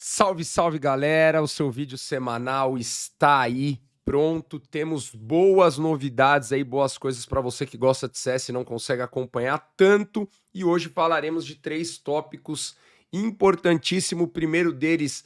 Salve, salve galera! O seu vídeo semanal está aí pronto. Temos boas novidades aí, boas coisas para você que gosta de CS e não consegue acompanhar tanto. E hoje falaremos de três tópicos importantíssimos. O primeiro deles,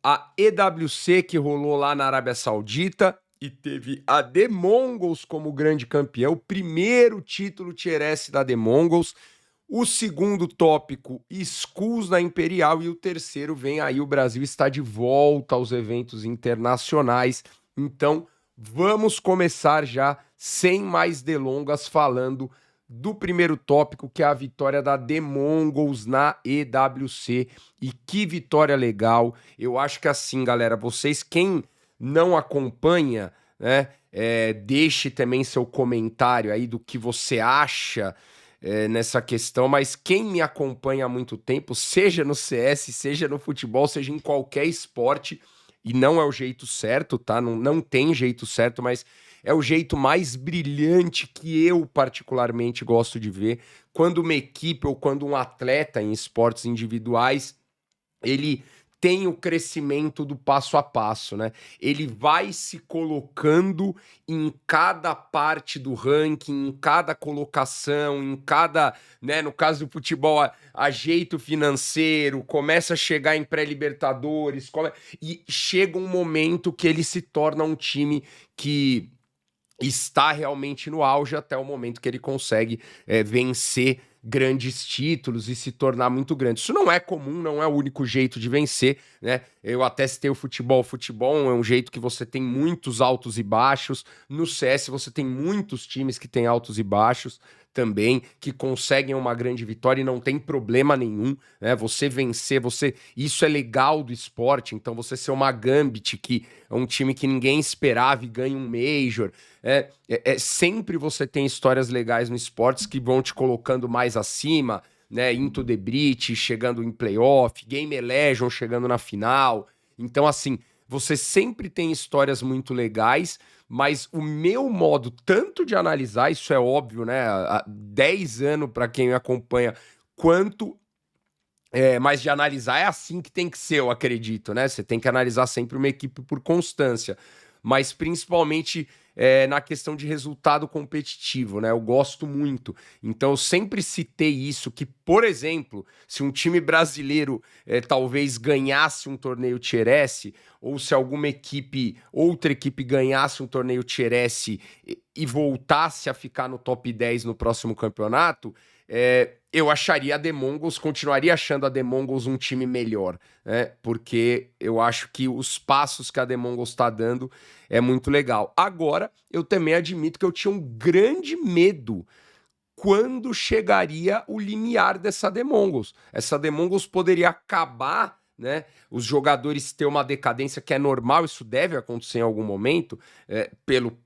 a EWC que rolou lá na Arábia Saudita e teve a The Mongols como grande campeão, o primeiro título Tier S da The Mongols. O segundo tópico, Skulls na Imperial. E o terceiro, vem aí, o Brasil está de volta aos eventos internacionais. Então, vamos começar já, sem mais delongas, falando do primeiro tópico, que é a vitória da The Mongols na EWC. E que vitória legal. Eu acho que assim, galera, vocês, quem não acompanha, né, deixe também seu comentário aí do que você acha nessa questão, mas quem me acompanha há muito tempo, seja no CS, seja no futebol, seja em qualquer esporte, e não é o jeito certo, tá? Não tem jeito certo, mas é o jeito mais brilhante que eu particularmente gosto de ver, quando uma equipe ou quando um atleta em esportes individuais ele tem o crescimento do passo a passo, né? Ele vai se colocando em cada parte do ranking, em cada colocação, em cada, né, no caso do futebol, ajeito financeiro, começa a chegar em pré-libertadores, e chega um momento que ele se torna um time que está realmente no auge até o momento que ele consegue vencer grandes títulos e se tornar muito grande. Isso não é comum, não é o único jeito de vencer, né? Eu até citei o futebol. O futebol é um jeito que você tem muitos altos e baixos. No CS você tem muitos times que têm altos e baixos também, que conseguem uma grande vitória e não tem problema nenhum, né? Você vencer, isso é legal do esporte. Então você ser uma Gambit, que é um time que ninguém esperava e ganha um Major. Sempre você tem histórias legais no esportes que vão te colocando mais acima, né? Into the Breach, chegando em playoff, Game Legion chegando na final. Então, assim, você sempre tem histórias muito legais, mas o meu modo tanto de analisar, isso é óbvio, né? Há 10 anos, para quem me acompanha, quanto mas de analisar é assim que tem que ser, eu acredito, né? Você tem que analisar sempre uma equipe por constância, mas principalmente na questão de resultado competitivo, né? Eu gosto muito. Então eu sempre citei isso, que, por exemplo, se um time brasileiro talvez ganhasse um torneio Tier S, ou se alguma equipe, outra equipe ganhasse um torneio Tier S e voltasse a ficar no top 10 no próximo campeonato, eu acharia a The Mongols, continuaria achando a The Mongols um time melhor, né? Porque eu acho que os passos que a The Mongols está dando é muito legal. Agora, eu também admito que eu tinha um grande medo quando chegaria o limiar dessa The Mongols. Essa The Mongols poderia acabar, né? Os jogadores ter uma decadência que é normal, isso deve acontecer em algum momento, pelo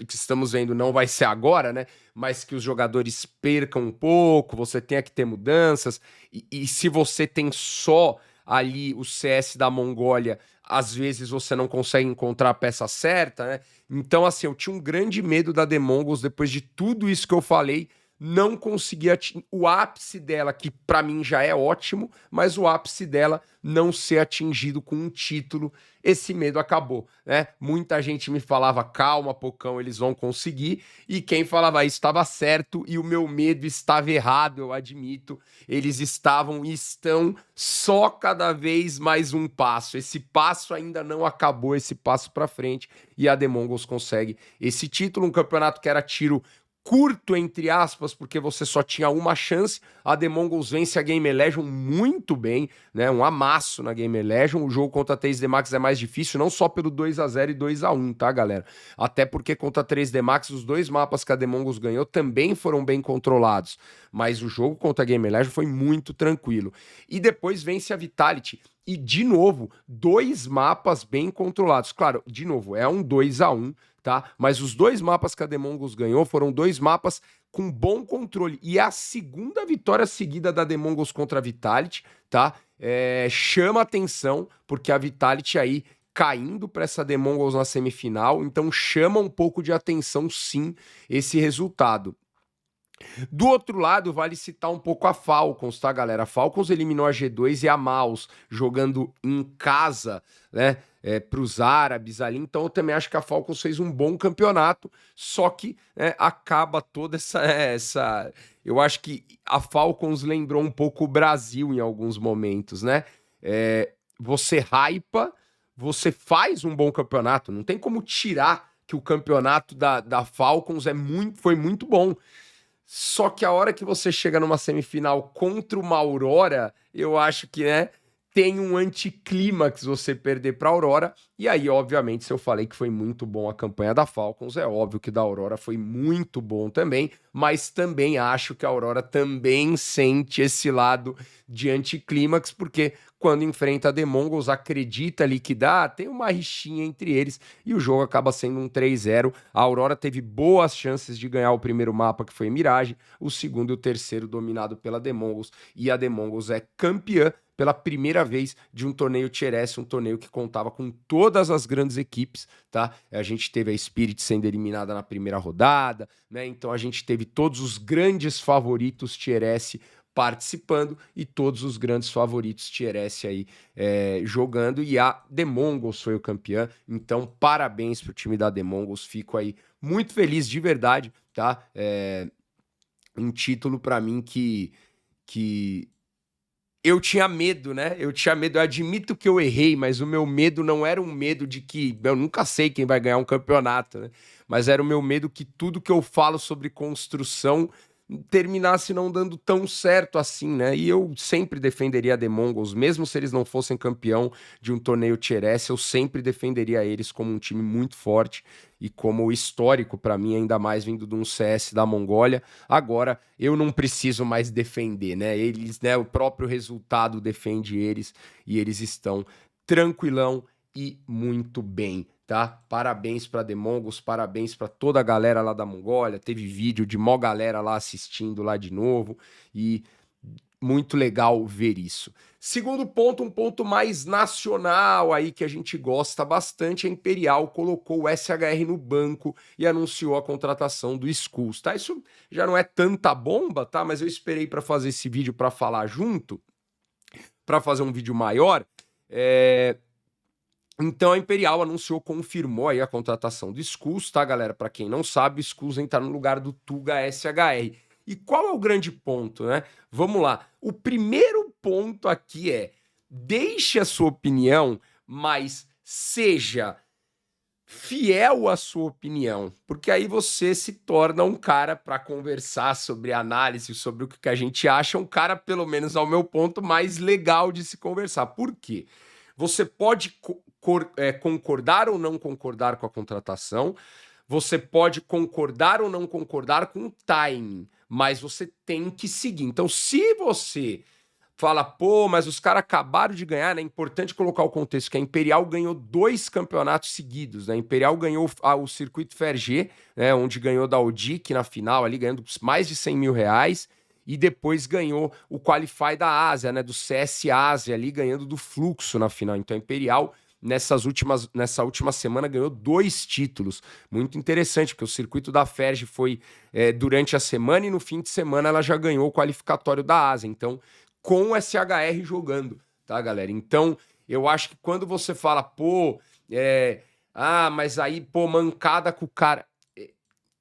que estamos vendo, não vai ser agora, né? Mas que os jogadores percam um pouco, você tenha que ter mudanças, e se você tem só ali o CS da Mongólia, às vezes você não consegue encontrar a peça certa, né? Então, assim, eu tinha um grande medo da The Mongols, depois de tudo isso que eu falei, não conseguia o ápice dela, que pra mim já é ótimo, mas o ápice dela não ser atingido com um título. Esse medo acabou, né? Muita gente me falava, calma, Pocão, eles vão conseguir, e quem falava isso estava certo, e o meu medo estava errado, eu admito. Eles estavam e estão só cada vez mais um passo. Esse passo ainda não acabou, esse passo para frente, e a The Mongols consegue esse título, um campeonato que era tiro curto, entre aspas, porque você só tinha uma chance. A The Mongols vence a Game Legion muito bem, né? Um amasso na Game Legion. O jogo contra a 3D Max é mais difícil, não só pelo 2-0 e 2-1, tá, galera? Até porque contra a 3D Max, os dois mapas que a The Mongols ganhou também foram bem controlados. Mas o jogo contra a Game Legion foi muito tranquilo. E depois vence a Vitality. E, de novo, dois mapas bem controlados. Claro, de novo, é um 2-1, tá? Mas os dois mapas que a The Mongols ganhou foram dois mapas com bom controle. E é a segunda vitória seguida da The Mongols contra a Vitality, tá? Chama atenção, porque a Vitality aí caindo para essa The Mongols na semifinal, então chama um pouco de atenção, sim, esse resultado. Do outro lado, vale citar um pouco a Falcons, tá, galera? A Falcons eliminou a G2 e a Maus, jogando em casa, né, para os árabes ali. Então, eu também acho que a Falcons fez um bom campeonato, só que acaba toda essa. Eu acho que a Falcons lembrou um pouco o Brasil em alguns momentos, né? Você hypa, você faz um bom campeonato, não tem como tirar que o campeonato da Falcons foi muito bom. Só que a hora que você chega numa semifinal contra uma Aurora, eu acho que, tem um anticlímax você perder para a Aurora. E aí, obviamente, se eu falei que foi muito bom a campanha da Falcons, é óbvio que da Aurora foi muito bom também, mas também acho que a Aurora também sente esse lado de anticlímax, porque quando enfrenta a The Mongols, acredita liquidar, tem uma rixinha entre eles e o jogo acaba sendo um 3-0. A Aurora teve boas chances de ganhar o primeiro mapa, que foi Mirage, o segundo e o terceiro dominado pela The Mongols, e a The Mongols é campeã pela primeira vez de um torneio Tier S, um torneio que contava com todas as grandes equipes, tá? A gente teve a Spirit sendo eliminada na primeira rodada, né? Então a gente teve todos os grandes favoritos Tier S participando e todos os grandes favoritos Tier S aí jogando, e a The Mongols foi o campeão. Então parabéns pro time da The Mongols, fico aí muito feliz de verdade, tá? Um título para mim que eu tinha medo, né? Eu tinha medo, eu admito que eu errei, mas o meu medo não era um medo de que eu nunca sei quem vai ganhar um campeonato, né? Mas era o meu medo que tudo que eu falo sobre construção terminasse não dando tão certo assim, né? E eu sempre defenderia a The Mongols, mesmo se eles não fossem campeão de um torneio Tier S, eu sempre defenderia eles como um time muito forte e como histórico para mim, ainda mais vindo de um CS da Mongólia. Agora, eu não preciso mais defender, né? Eles, né, o próprio resultado defende eles e eles estão tranquilão e muito bem, tá? Parabéns para The Mongols, parabéns para toda a galera lá da Mongólia. Teve vídeo de mó galera lá assistindo lá de novo e muito legal ver isso. Segundo ponto, um ponto mais nacional aí que a gente gosta bastante, a Imperial colocou o SHR no banco e anunciou a contratação do Skulls, tá? Isso já não é tanta bomba, tá? Mas eu esperei para fazer esse vídeo para falar junto, para fazer um vídeo maior. Então a Imperial anunciou, confirmou aí a contratação do Skulls, tá, galera? Para quem não sabe, o Skulls entra no lugar do Tuga SHR. E qual é o grande ponto, né? Vamos lá. O primeiro ponto aqui é: deixe a sua opinião, mas seja fiel à sua opinião, porque aí você se torna um cara para conversar sobre análise, sobre o que a gente acha, um cara, pelo menos ao meu ponto, mais legal de se conversar. Por quê? Você pode concordar ou não concordar com a contratação, você pode concordar ou não concordar com o timing, mas você tem que seguir. Então, se você fala, pô, mas os caras acabaram de ganhar, né? É importante colocar o contexto que a Imperial ganhou 2 campeonatos seguidos, né? A Imperial ganhou o circuito Ferg, né? Onde ganhou da Odic na final, ali ganhando mais de 100 mil reais, e depois ganhou o Qualify da Ásia, né? Do CS Ásia ali, ganhando do Fluxo na final. Então a Imperial nessa última semana ganhou 2 títulos. Muito interessante, porque o circuito da Ferg foi durante a semana e no fim de semana ela já ganhou o qualificatório da Ásia. Então, com o SHR jogando, tá, galera? Então, eu acho que quando você fala, pô, mas aí, pô, mancada com o cara.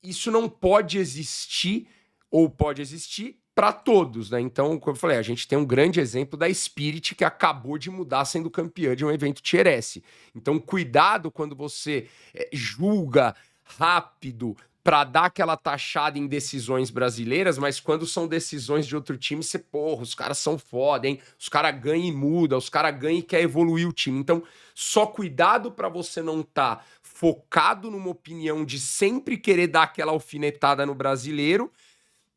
Isso não pode existir, ou pode existir para todos, né? Então, como eu falei, a gente tem um grande exemplo da Spirit que acabou de mudar sendo campeã de um evento Tier S. Então, cuidado quando você julga rápido para dar aquela taxada em decisões brasileiras, mas quando são decisões de outro time, você, porra, os caras são foda, hein? Os caras ganham e muda, os caras ganham e quer evoluir o time. Então, só cuidado para você não estar focado numa opinião de sempre querer dar aquela alfinetada no brasileiro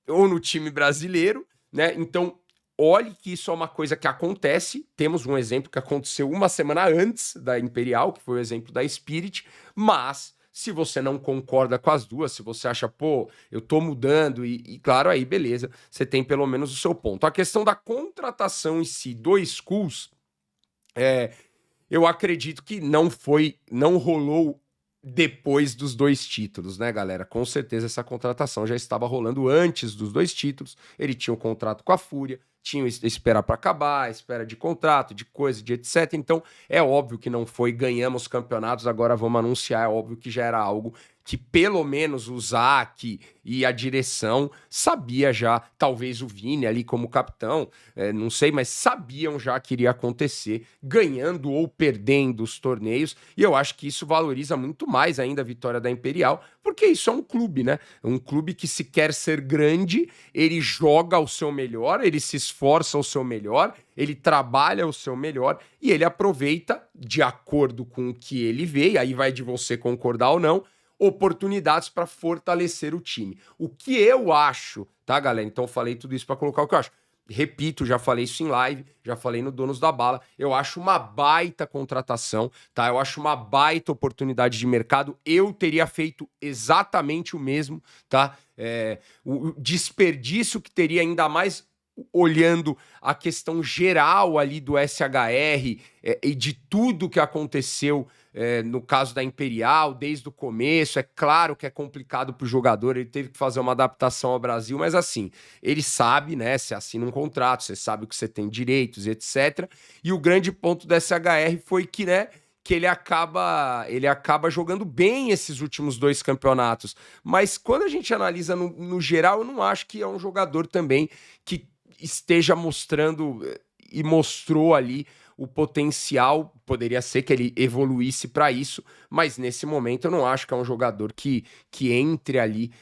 ou no time brasileiro, né? Então, olhe que isso é uma coisa que acontece. Temos um exemplo que aconteceu uma semana antes da Imperial, que foi o exemplo da Spirit, mas se você não concorda com as duas, se você acha, pô, eu tô mudando, e claro, aí beleza, você tem pelo menos o seu ponto. A questão da contratação em si do Skulls, eu acredito que não rolou depois dos 2 títulos, né, galera? Com certeza essa contratação já estava rolando antes dos 2 títulos. Ele tinha um contrato com a Fúria, tinha esperar para acabar, espera de contrato, de coisa, de etc. Então, é óbvio que não foi ganhamos campeonatos, agora vamos anunciar. É óbvio que já era algo que pelo menos o Zac e a direção sabia já, talvez o Vini ali como capitão, não sei, mas sabiam já que iria acontecer, ganhando ou perdendo os torneios, e eu acho que isso valoriza muito mais ainda a vitória da Imperial, porque isso é um clube, né? Um clube que, se quer ser grande, ele joga ao seu melhor, ele se esforça ao seu melhor, ele trabalha ao seu melhor e ele aproveita, de acordo com o que ele vê, e aí vai de você concordar ou não, oportunidades para fortalecer o time. O que eu acho, tá, galera? Então eu falei tudo isso para colocar o que eu acho. Repito, já falei isso em live, já falei no Donos da Bala. Eu acho uma baita contratação, tá? Eu acho uma baita oportunidade de mercado. Eu teria feito exatamente o mesmo, tá? O desperdício que teria, ainda mais olhando a questão geral ali do SHR, e de tudo que aconteceu no caso da Imperial, desde o começo. É claro que é complicado para o jogador, ele teve que fazer uma adaptação ao Brasil, mas assim, ele sabe, né? Você assina um contrato, você sabe o que você tem direitos, etc. E o grande ponto do SHR foi que, né? Que ele acaba jogando bem esses últimos 2 campeonatos. Mas quando a gente analisa no geral, eu não acho que é um jogador também que esteja mostrando e mostrou ali o potencial. Poderia ser que ele evoluísse para isso, mas nesse momento eu não acho que é um jogador que entre ali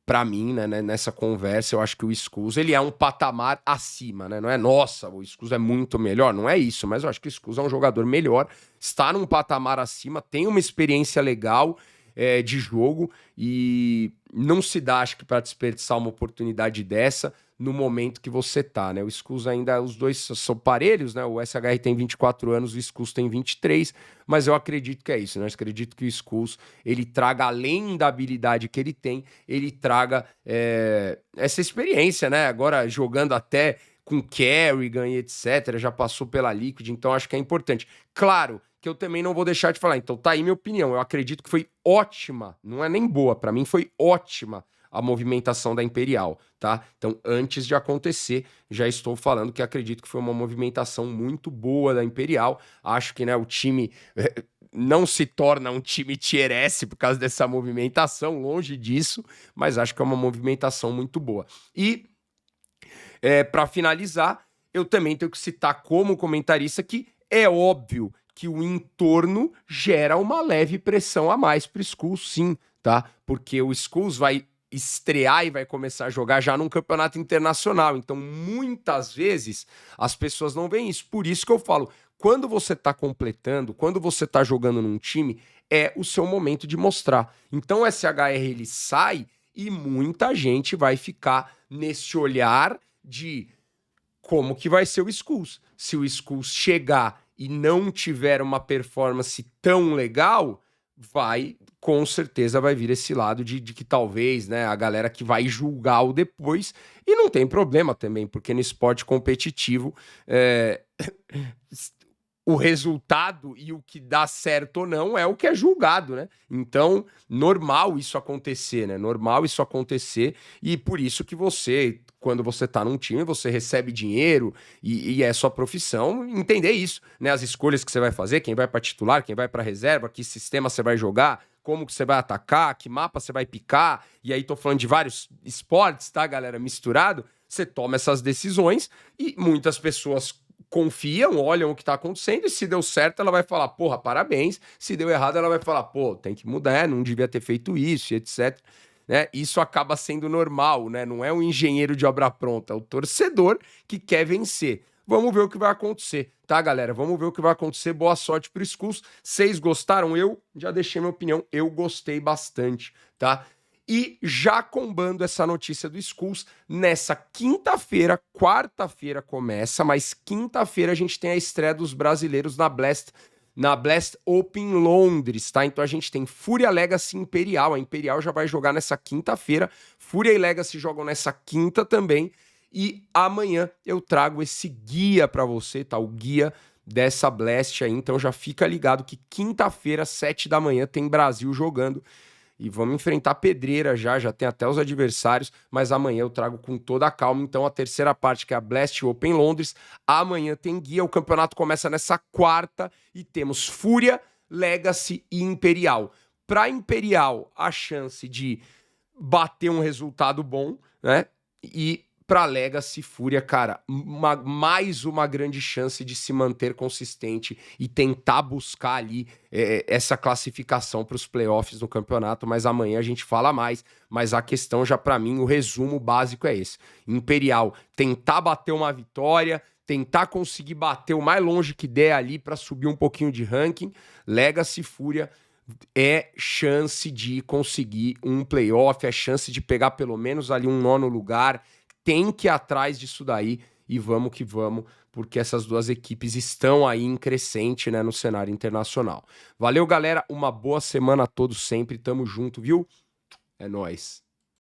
para mim, né, nessa conversa. Eu acho que o Skulls, ele é um patamar acima, né? Não é, nossa, o Skulls é muito melhor, não é isso, mas eu acho que o Skulls é um jogador melhor, está num patamar acima, tem uma experiência legal de jogo, e não se dá, acho que, para desperdiçar uma oportunidade dessa no momento que você tá, né? O Skulls ainda, os dois são parelhos, né? O SHR tem 24 anos, o Skulls tem 23, mas eu acredito que é isso, né? Eu acredito que o Skulls, ele traga, além da habilidade que ele tem, ele traga essa experiência, né? Agora jogando até com Kerrigan e etc, já passou pela Liquid, então acho que é importante. Claro que eu também não vou deixar de falar, então tá aí minha opinião. Eu acredito que foi ótima, não é nem boa, para mim foi ótima a movimentação da Imperial, tá? Então, antes de acontecer, já estou falando que acredito que foi uma movimentação muito boa da Imperial. Acho que, né, o time não se torna um time tier S por causa dessa movimentação, longe disso, mas acho que é uma movimentação muito boa. E, para finalizar, eu também tenho que citar como comentarista que é óbvio que o entorno gera uma leve pressão a mais para o Skulls, sim, tá? Porque o Skulls vai estrear e vai começar a jogar já num campeonato internacional. Então, muitas vezes, as pessoas não veem isso. Por isso que eu falo, quando você tá completando, quando você tá jogando num time, é o seu momento de mostrar. Então, o SHR, ele sai e muita gente vai ficar nesse olhar de como que vai ser o Skulls. Se o Skulls chegar e não tiver uma performance tão legal, com certeza vai vir esse lado de que talvez, né, a galera que vai julgar o depois, e não tem problema também, porque no esporte competitivo o resultado e o que dá certo ou não é o que é julgado, né? Então, normal isso acontecer, né? Normal isso acontecer, e por isso que você, quando você tá num time, você recebe dinheiro e é sua profissão entender isso, né? As escolhas que você vai fazer, quem vai para titular, quem vai para reserva, que sistema você vai jogar, como que você vai atacar, que mapa você vai picar, e aí tô falando de vários esportes, tá, galera? Misturado, você toma essas decisões e muitas pessoas confiam, olham o que tá acontecendo, e se deu certo, ela vai falar, porra, parabéns. Se deu errado, ela vai falar, pô, tem que mudar, não devia ter feito isso, etc. Né? Isso acaba sendo normal, né? Não é um engenheiro de obra pronta, é o torcedor que quer vencer. Vamos ver o que vai acontecer, tá, galera? Vamos ver o que vai acontecer. Boa sorte pro Skulls. Vocês gostaram? Eu já deixei minha opinião. Eu gostei bastante, tá? E já combando essa notícia do Skulls, nessa quinta-feira, quarta-feira começa, mas quinta-feira a gente tem a estreia dos brasileiros na Blast Open Londres, tá? Então a gente tem Fúria Legacy Imperial. A Imperial já vai jogar nessa quinta-feira. Fúria e Legacy jogam nessa quinta também. E amanhã eu trago esse guia para você, tá? O guia dessa Blast aí, então já fica ligado que quinta-feira, 7 da manhã, tem Brasil jogando e vamos enfrentar pedreira já tem até os adversários, mas amanhã eu trago com toda a calma, então a terceira parte que é a Blast Open Londres, amanhã tem guia, o campeonato começa nessa quarta e temos Fúria, Legacy e Imperial. Para Imperial, a chance de bater um resultado bom, né? E para Legacy Fúria, cara, mais uma grande chance de se manter consistente e tentar buscar ali essa classificação para os playoffs no campeonato, mas amanhã a gente fala mais, mas a questão já para mim, o resumo básico é esse. Imperial, tentar bater uma vitória, tentar conseguir bater o mais longe que der ali para subir um pouquinho de ranking. Legacy Fúria é chance de conseguir um playoff, é chance de pegar pelo menos ali um nono lugar. Tem que ir atrás disso daí e vamos que vamos, porque essas duas equipes estão aí em crescente, né, no cenário internacional. Valeu, galera, uma boa semana a todos sempre, tamo junto, viu? É nóis.